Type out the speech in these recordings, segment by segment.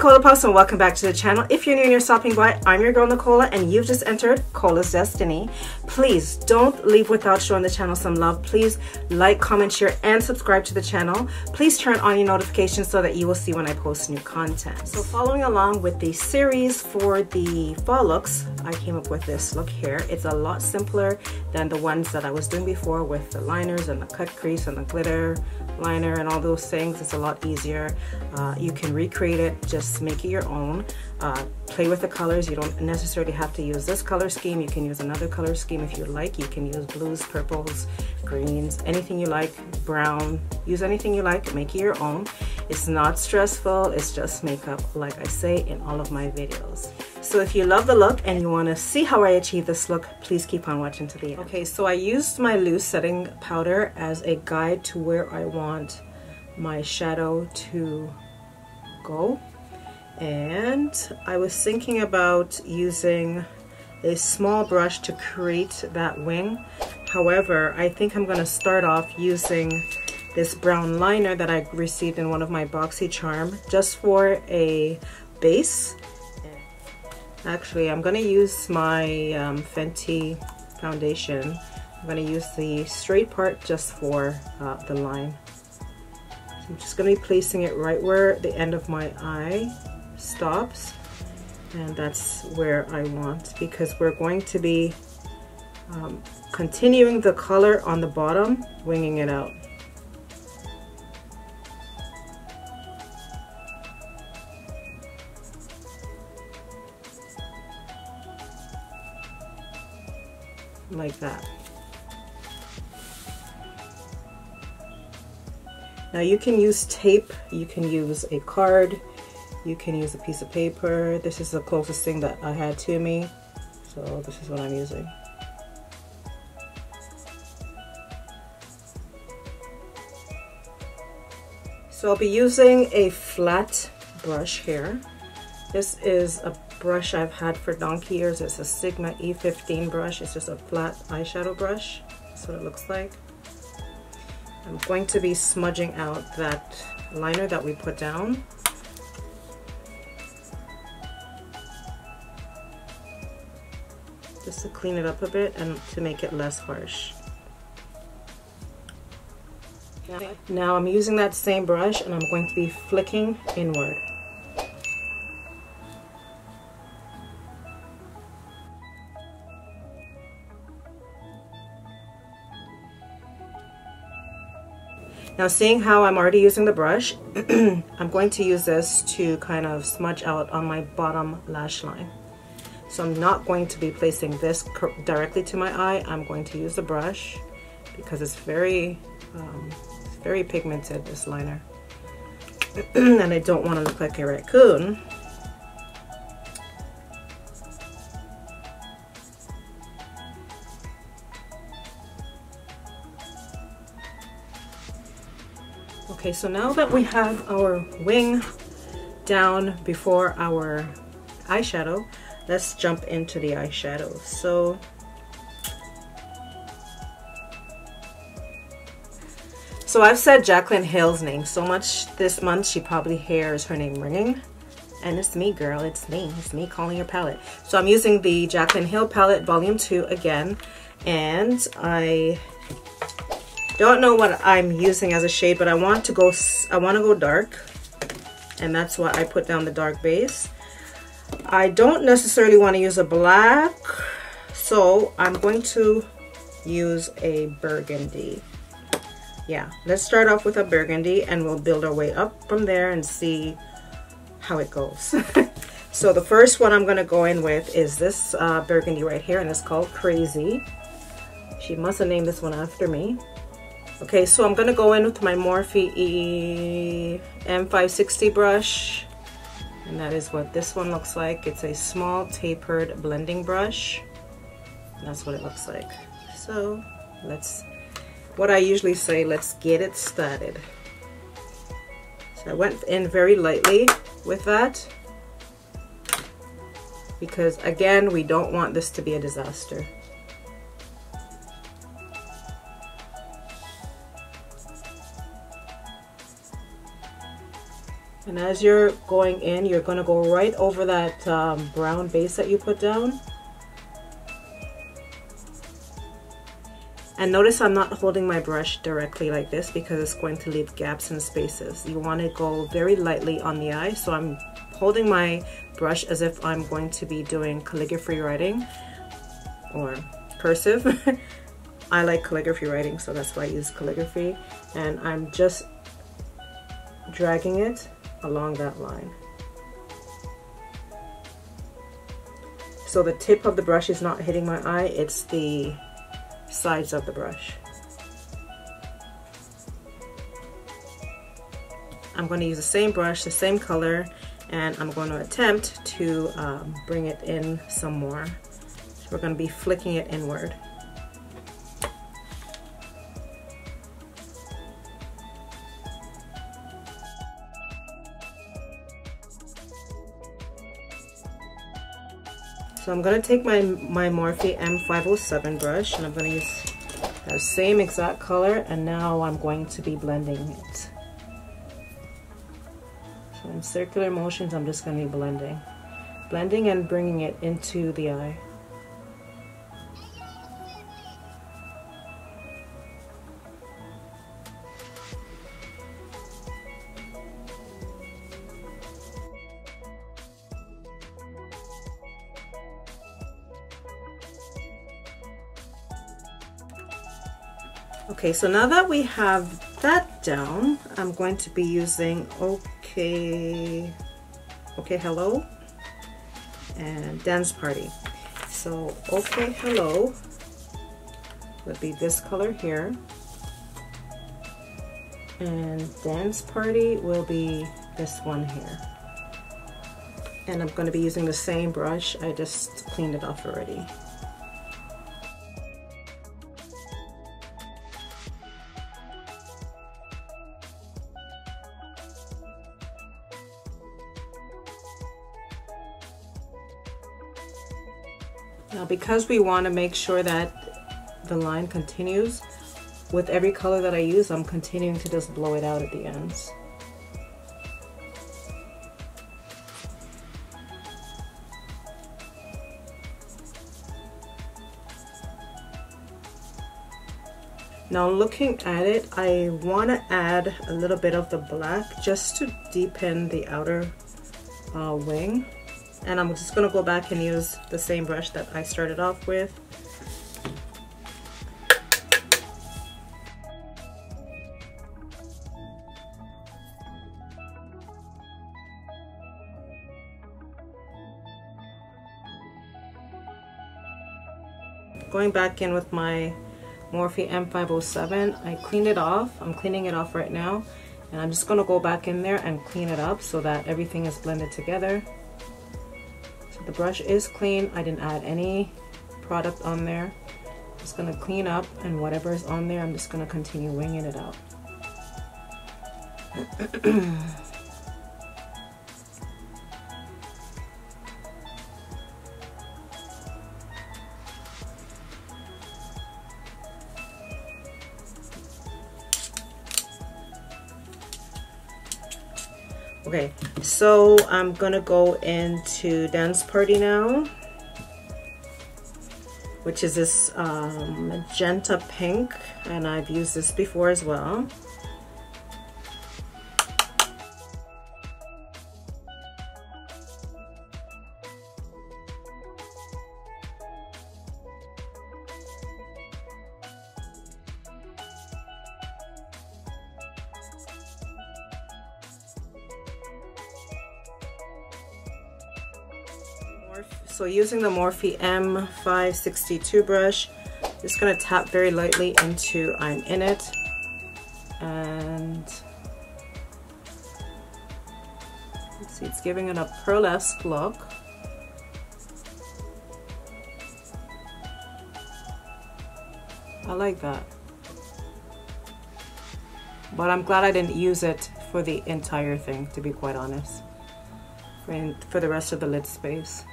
Cola Puffs and welcome back to the channel. If you're new and you're stopping by, I'm your girl Nicola and you've just entered Cola's Destiny. Please don't leave without showing the channel some love. Please like, comment, share, and subscribe to the channel. Please turn on your notifications so that you will see when I post new content. So following along with the series for the fall looks, I came up with this look here. It's a lot simpler than the ones that I was doing before with the liners and the cut crease and the glitter liner and all those things. It's a lot easier. You can recreate it, just make it your own. Play with the colors. You don't necessarily have to use this color scheme. You can use another color scheme if you like. You can use blues, purples, greens, anything you like, brown. Use anything you like, make it your own. It's not stressful. It's just makeup, like I say in all of my videos. So if you love the look and you want to see how I achieve this look, please keep on watching to the end. Okay, so I used my loose setting powder as a guide to where I want my shadow to go. And I was thinking about using a small brush to create that wing. However, I think I'm going to start off using this brown liner that I received in one of my BoxyCharm just for a base. Actually, I'm going to use my Fenty foundation. I'm going to use the straight part just for the line. So I'm just going to be placing it right where the end of my eye stops, and that's where I want, because we're going to be continuing the color on the bottom, winging it out. Like that. Now you can use tape, you can use a card, you can use a piece of paper. This is the closest thing that I had to me, so this is what I'm using. So I'll be using a flat brush here. This is a brush I've had for donkey years. It's a Sigma E15 brush. It's just a flat eyeshadow brush. That's what it looks like. I'm going to be smudging out that liner that we put down. Just to clean it up a bit and to make it less harsh. Now I'm using that same brush and I'm going to be flicking inward. Now, seeing how I'm already using the brush, I'm going to use this to kind of smudge out on my bottom lash line. So I'm not going to be placing this directly to my eye. I'm going to use the brush because it's very pigmented, this liner. And I don't want to look like a raccoon. Okay, so now that we have our wing down before our eyeshadow, let's jump into the eyeshadow. So I've said Jaclyn Hill's name so much this month, she probably hears her name ringing. And it's me, girl, it's me calling your palette. So I'm using the Jaclyn Hill palette volume 2 again, and I don't know what I'm using as a shade, but I want to go dark, and that's why I put down the dark base. I don't necessarily want to use a black, so I'm going to use a burgundy. Yeah, let's start off with a burgundy and we'll build our way up from there and see how it goes. So the first one I'm going to go in with is this burgundy right here, and it's called Crazy. She must have named this one after me. Okay, so I'm going to go in with my Morphe M560 brush, and that is what this one looks like. It's a small tapered blending brush, and that's what it looks like. So what I usually say, let's get it started. So I went in very lightly with that because, again, we don't want this to be a disaster. And as you're going in, you're going to go right over that brown base that you put down. And notice I'm not holding my brush directly like this because it's going to leave gaps and spaces. You want to go very lightly on the eye. So I'm holding my brush as if I'm going to be doing calligraphy writing or cursive. I like calligraphy writing, so that's why I use calligraphy. And I'm just dragging it along that line. So the tip of the brush is not hitting my eye, it's the sides of the brush. I'm going to use the same brush, the same color, and I'm going to attempt to bring it in some more. So we're going to be flicking it inward. So I'm going to take my Morphe M507 brush, and I'm going to use that same exact color, and now I'm going to be blending it. So in circular motions, I'm just going to be blending and bringing it into the eye. Okay, so now that we have that down, I'm going to be using Okay Hello and Dance Party. So Okay Hello would be this color here, and Dance Party will be this one here. And I'm going to be using the same brush. I just cleaned it off already. Now, because we want to make sure that the line continues, with every color that I use, I'm continuing to just blow it out at the ends. Now looking at it, I want to add a little bit of the black just to deepen the outer wing. And I'm just going to go back and use the same brush that I started off with. Going back in with my Morphe M507, I cleaned it off. I'm cleaning it off right now. And I'm just going to go back in there and clean it up so that everything is blended together. The brush is clean. I didn't add any product on there. Just gonna clean up, and whatever is on there, I'm just gonna continue winging it out. Okay, so I'm gonna go into Dance Party now, which is this magenta pink, and I've used this before as well. So using the Morphe M562 brush, just gonna tap very lightly into I'm in it, and let's see, it's giving it a pearlesque look. I like that, but I'm glad I didn't use it for the entire thing, to be quite honest, for the rest of the lid space.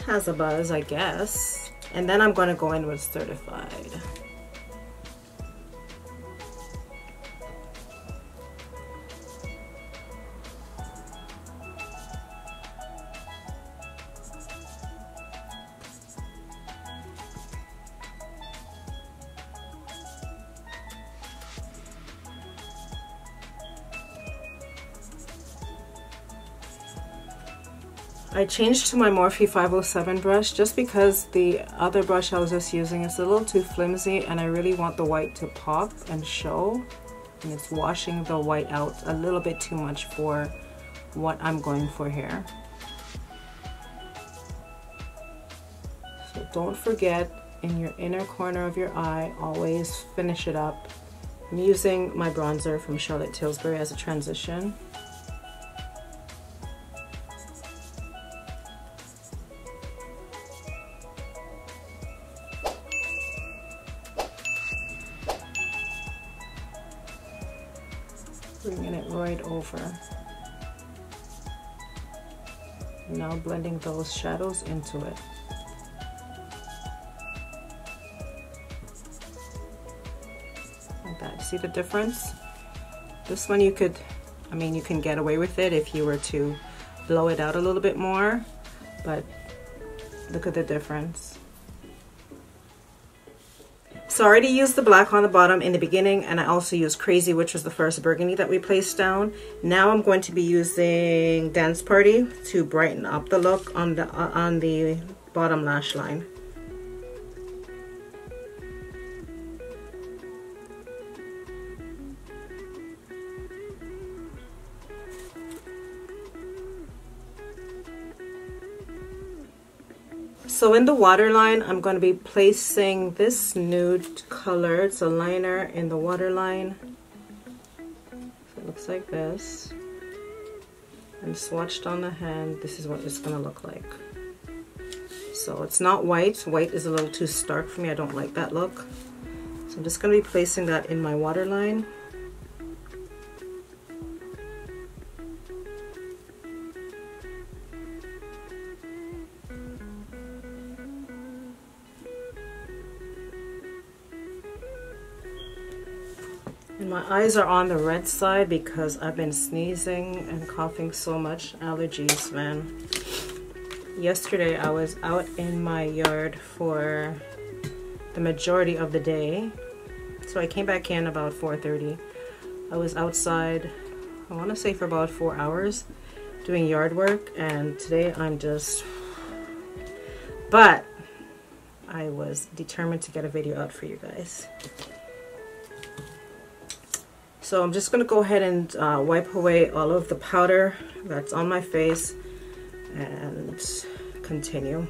has a buzz, I guess. And then I'm going to go in with Certified. I changed to my Morphe 507 brush just because the other brush I was just using is a little too flimsy and I really want the white to pop and show. And it's washing the white out a little bit too much for what I'm going for here. So don't forget, in your inner corner of your eye, always finish it up. I'm using my bronzer from Charlotte Tilbury as a transition. Bringing it right over. Now blending those shadows into it. Like that. See the difference? This one you could, I mean, you can get away with it if you were to blow it out a little bit more, but look at the difference. So I already used the black on the bottom in the beginning, and I also used Crazy, which was the first burgundy that we placed down. Now I'm going to be using Dance Party to brighten up the look on the bottom lash line. So in the waterline, I'm going to be placing this nude color. It's a liner in the waterline. So it looks like this. And swatched on the hand, this is what it's going to look like. So it's not white. White is a little too stark for me. I don't like that look. So I'm just going to be placing that in my waterline. And my eyes are on the red side because I've been sneezing and coughing so much. Allergies, man. Yesterday I was out in my yard for the majority of the day. So I came back in about 4:30. I was outside, I want to say for about 4 hours doing yard work, and today I'm just... But I was determined to get a video out for you guys. So I'm just going to go ahead and wipe away all of the powder that's on my face and continue.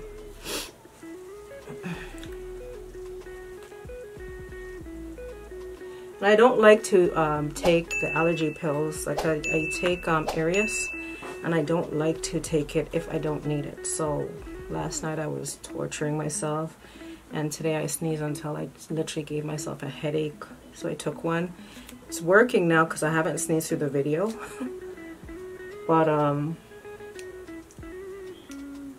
And I don't like to take the allergy pills. Like I take Arius, and I don't like to take it if I don't need it. So last night I was torturing myself, and today I sneezed until I literally gave myself a headache. So I took one. It's working now because I haven't sneezed through the video. But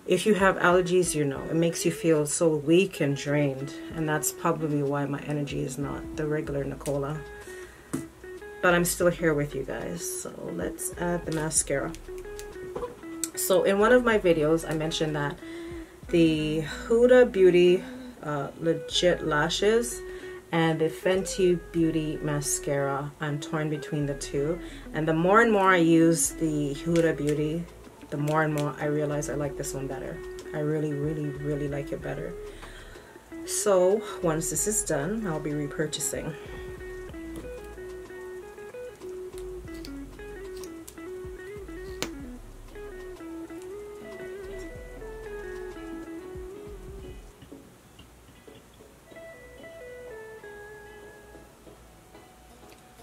if you have allergies, you know, it makes you feel so weak and drained. And that's probably why my energy is not the regular Nicola. But I'm still here with you guys. So let's add the mascara. So in one of my videos, I mentioned that the Huda Beauty Legit Lashes and the Fenty Beauty mascara, I'm torn between the two. And the more and more I use the Huda Beauty, the more and more I realize I like this one better. I really, really, really like it better. So once this is done, I'll be repurchasing.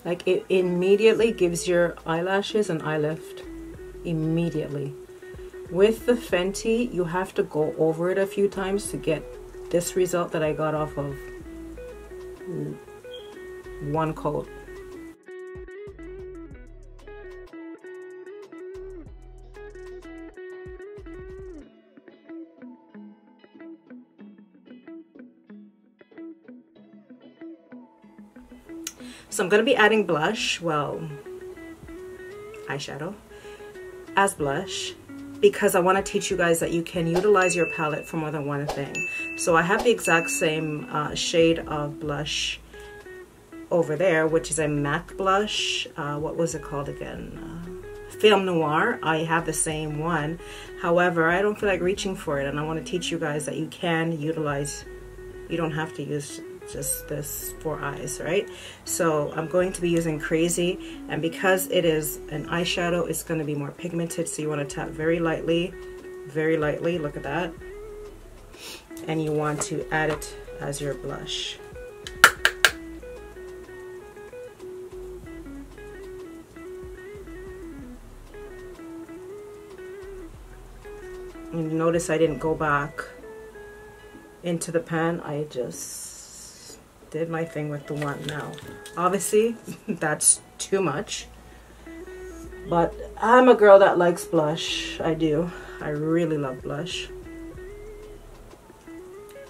Like, it immediately gives your eyelashes an eye lift. Immediately. With the Fenty, you have to go over it a few times to get this result that I got off of one coat. So I'm going to be adding blush, well, eyeshadow as blush, because I want to teach you guys that you can utilize your palette for more than one thing. So I have the exact same shade of blush over there, which is a MAC blush. What was it called again? Film Noir. I have the same one. However, I don't feel like reaching for it, and I want to teach you guys that you can utilize, you don't have to use just this for eyes, right? So I'm going to be using Crazy, and because it is an eyeshadow, it's going to be more pigmented, so you want to tap very lightly, look at that, and you want to add it as your blush. And notice I didn't go back into the pan, I just did my thing with the one. Now obviously that's too much, but I'm a girl that likes blush. I really love blush.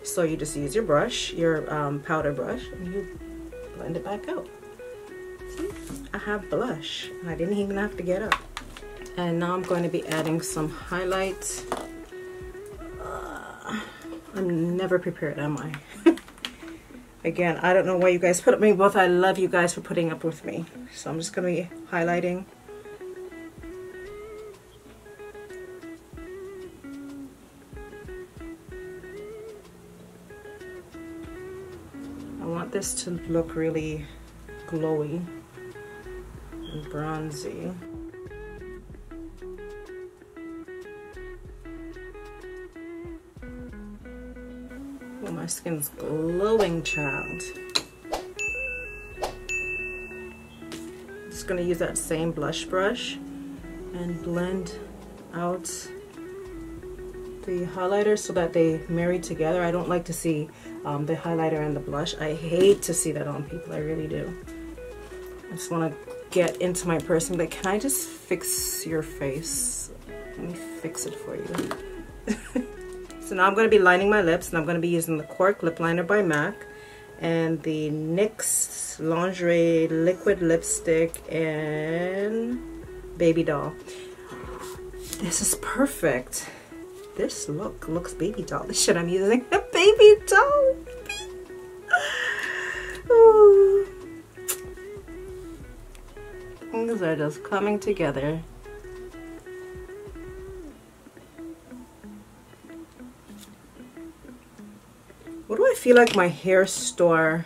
So you just use your brush, your powder brush, and you blend it back out. See, I have blush, I didn't even have to get up. And now I'm going to be adding some highlights. I'm never prepared, am I? Again, I don't know why you guys put up with me, both I love you guys for putting up with me. So I'm just going to be highlighting. I want this to look really glowy and bronzy. Oh, my skin's glowing, child. Just gonna use that same blush brush and blend out the highlighter so that they marry together. I don't like to see the highlighter and the blush. I hate to see that on people, I really do. I just want to get into my person, but can I just fix your face? Let me fix it for you. So now I'm going to be lining my lips, and I'm going to be using the Cork Lip Liner by MAC and the NYX Lingerie Liquid Lipstick and Baby Doll. This is perfect. This look looks Baby Doll. This shit I'm using a Baby Doll. Ooh. Things are just coming together. What do I feel like my hair store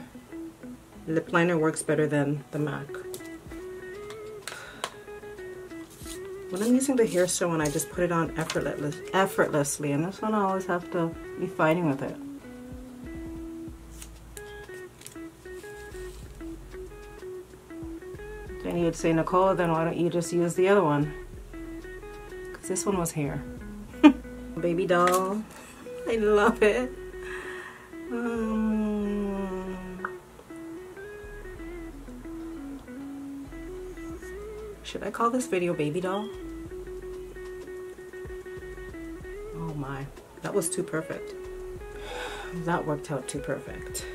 lip liner works better than the MAC? When I'm using the hair store one, I just put it on effortlessly, and this one I always have to be fighting with it. Then you'd say, Nicole, then why don't you just use the other one? Because this one was hair. Baby Doll. I love it. Should I call this video Baby Doll? Oh my, that was too perfect. That worked out too perfect.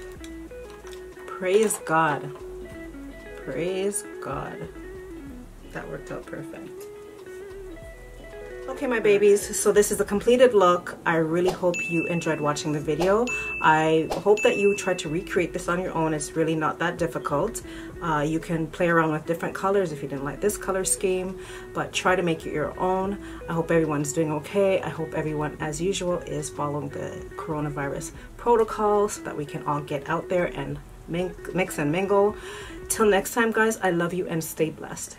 Praise God. Praise God. That worked out perfect. Okay, my babies, so this is a completed look. I really hope you enjoyed watching the video. I hope that you try to recreate this on your own. It's really not that difficult. You can play around with different colors if you didn't like this color scheme, but try to make it your own. I hope everyone's doing okay. I hope everyone, as usual, is following the coronavirus protocol so that we can all get out there and mix and mingle. Till next time, guys, I love you and stay blessed.